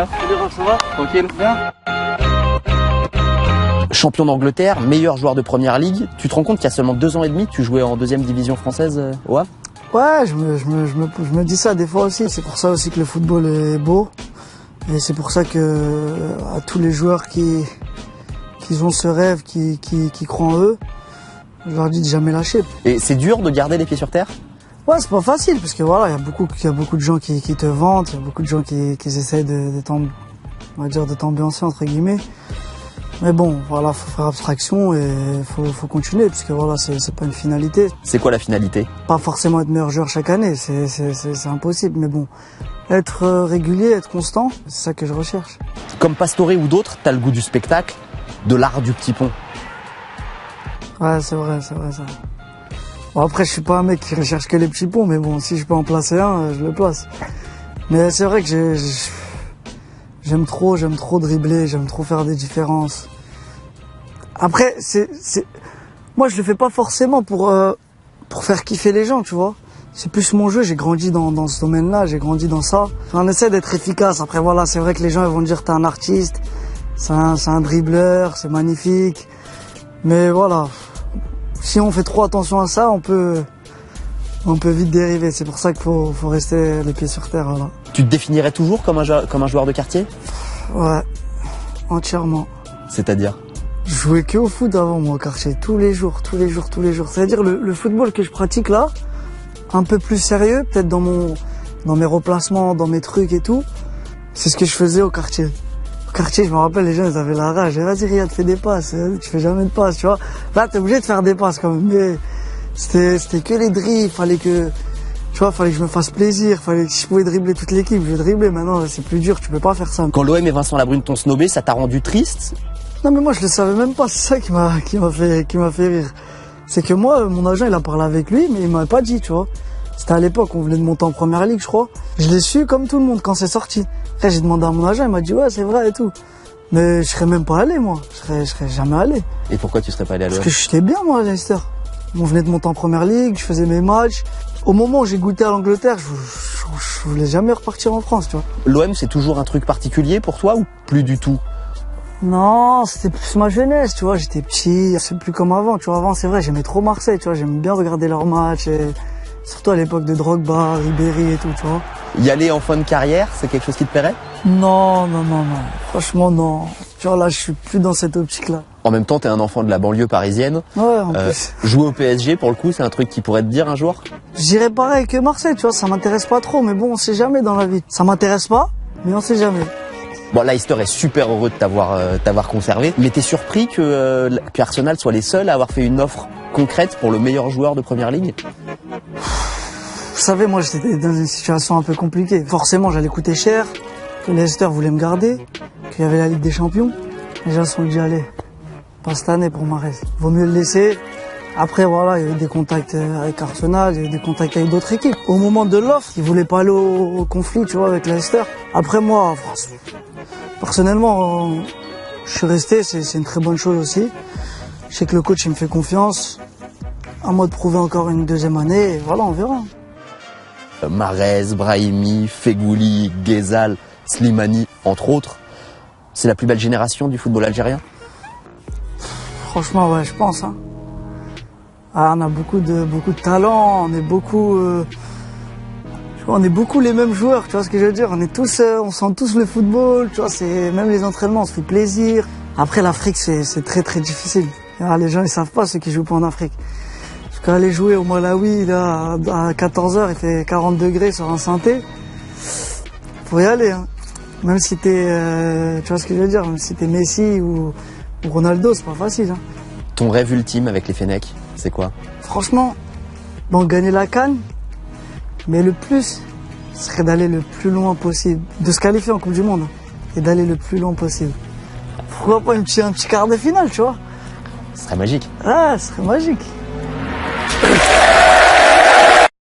gars? Salut Rolf, ça va? Tranquille? Bien? Champion d'Angleterre, meilleur joueur de Première Ligue. Tu te rends compte qu'il y a seulement 2 ans et demi, tu jouais en 2e division française au Havre? Ouais, je me dis ça des fois aussi. C'est pour ça aussi que le football est beau. Et c'est pour ça que à tous les joueurs qui ont ce rêve, qui croient en eux, je leur dis de jamais lâcher. Et c'est dur de garder les pieds sur terre? Ouais, c'est pas facile parce que voilà, il y a beaucoup de gens qui te vantent, il y a beaucoup de gens qui essayent de t'ambiancer entre guillemets. Mais bon, voilà, faut faire abstraction et faut continuer parce que voilà, c'est pas une finalité. C'est quoi la finalité? Pas forcément être meilleur joueur chaque année, c'est impossible. Mais bon, être régulier, être constant, c'est ça que je recherche. Comme Pastore ou d'autres, t'as le goût du spectacle, de l'art du petit pont. Ouais, c'est vrai ça. Bon, après, je suis pas un mec qui recherche que les petits ponts, mais bon, si je peux en placer un, je le place. Mais c'est vrai que j'aime trop dribbler, j'aime trop faire des différences. Après, moi, je le fais pas forcément pour faire kiffer les gens, tu vois. C'est plus mon jeu, j'ai grandi dans ce domaine-là, j'ai grandi dans ça. On essaie d'être efficace. Après, voilà, c'est vrai que les gens ils vont dire t'es un artiste, c'est un dribbleur, c'est magnifique. Mais voilà, si on fait trop attention à ça, on peut vite dériver. C'est pour ça qu'il faut rester les pieds sur terre, voilà. Tu te définirais toujours comme un joueur de quartier? Ouais, entièrement. C'est-à-dire? Je jouais que au foot avant, moi, au quartier. Tous les jours. C'est-à-dire le football que je pratique là, un peu plus sérieux, peut-être dans mes replacements, dans mes trucs et tout, c'est ce que je faisais au quartier. Au quartier, je me rappelle, les gens, ils avaient la rage. Vas-y, Riyad, fais des passes. Tu fais jamais de passes, tu vois. Là, t'es obligé de faire des passes quand même. Mais c'était que les dribbles. Fallait que je me fasse plaisir. Si je pouvais dribbler toute l'équipe, je driblais. Maintenant, c'est plus dur. Tu peux pas faire ça. Quand l'OM et Vincent Labrune t'ont snobé, ça t'a rendu triste? Non, mais moi, je le savais même pas. C'est ça qui m'a fait rire. C'est que moi, mon agent, il a parlé avec lui, mais il m'avait pas dit, tu vois. C'était à l'époque, on venait de monter en Première Ligue, je crois. Je l'ai su comme tout le monde quand c'est sorti. Après, j'ai demandé à mon agent, il m'a dit ouais, c'est vrai et tout. Mais je serais même pas allé, moi. Je serais jamais allé. Et pourquoi tu serais pas allé à l'OM? Parce que j'étais bien, moi, à Leicester. On venait de monter en Première Ligue, je faisais mes matchs. Au moment où j'ai goûté à l'Angleterre, je voulais jamais repartir en France, tu vois. L'OM, c'est toujours un truc particulier pour toi ou plus du tout? Non, c'était plus ma jeunesse, tu vois, j'étais petit, c'est plus comme avant, tu vois. Avant, c'est vrai, j'aimais trop Marseille, tu vois, j'aimais bien regarder leurs matchs, et surtout à l'époque de Drogba, Ribéry et tout, tu vois. Y aller en fin de carrière, c'est quelque chose qui te plairait? Non. Franchement, non. Tu vois, là, je suis plus dans cette optique-là. En même temps, t'es un enfant de la banlieue parisienne. Ouais, en plus. Jouer au PSG, pour le coup, c'est un truc qui pourrait te dire un jour? J'irais pareil que Marseille, tu vois, ça m'intéresse pas trop, mais bon, on sait jamais dans la vie. Ça m'intéresse pas, mais on sait jamais. Bon, Leicester est super heureux de t'avoir conservé, mais t'es surpris que Arsenal soit les seuls à avoir fait une offre concrète pour le meilleur joueur de Première Ligue? Vous savez, moi, j'étais dans une situation un peu compliquée. Forcément, j'allais coûter cher, que Leicester voulait me garder, qu'il y avait la Ligue des Champions. Les gens se sont dit, allez, pas cette année pour Mahrez. Vaut mieux le laisser. Après, voilà, il y avait des contacts avec Arsenal, il y avait des contacts avec d'autres équipes. Au moment de l'offre, ils voulaient pas aller au conflit, tu vois, avec Leicester. Après, moi, personnellement, je suis resté, c'est une très bonne chose aussi. Je sais que le coach, il me fait confiance. À moi de prouver encore une deuxième année, et voilà, on verra. Mahrez, Brahimi, Fegouli, Ghezal, Slimani, entre autres. C'est la plus belle génération du football algérien? Franchement, ouais, je pense. Hein. Ah, on a beaucoup de talent, on est beaucoup les mêmes joueurs, tu vois ce que je veux dire. On sent tous le football, tu vois, même les entraînements, on se fait plaisir. Après, l'Afrique, c'est très très difficile. Alors, les gens, ils savent pas ceux qui jouent pas en Afrique. Parce qu'aller jouer au Malawi, là, à 14h, il fait 40 degrés sur un synthé. Faut y aller, hein. Même si tu vois ce que je veux dire, même si t'es Messi ou Ronaldo, c'est pas facile, hein. Ton rêve ultime avec les Fennecs, c'est quoi? Franchement, gagner la CAN, mais le plus, serait d'aller le plus loin possible, de se qualifier en Coupe du Monde, et d'aller le plus loin possible. Pourquoi pas un petit quart de finale, tu vois? Ce serait magique. Ah, ce serait magique.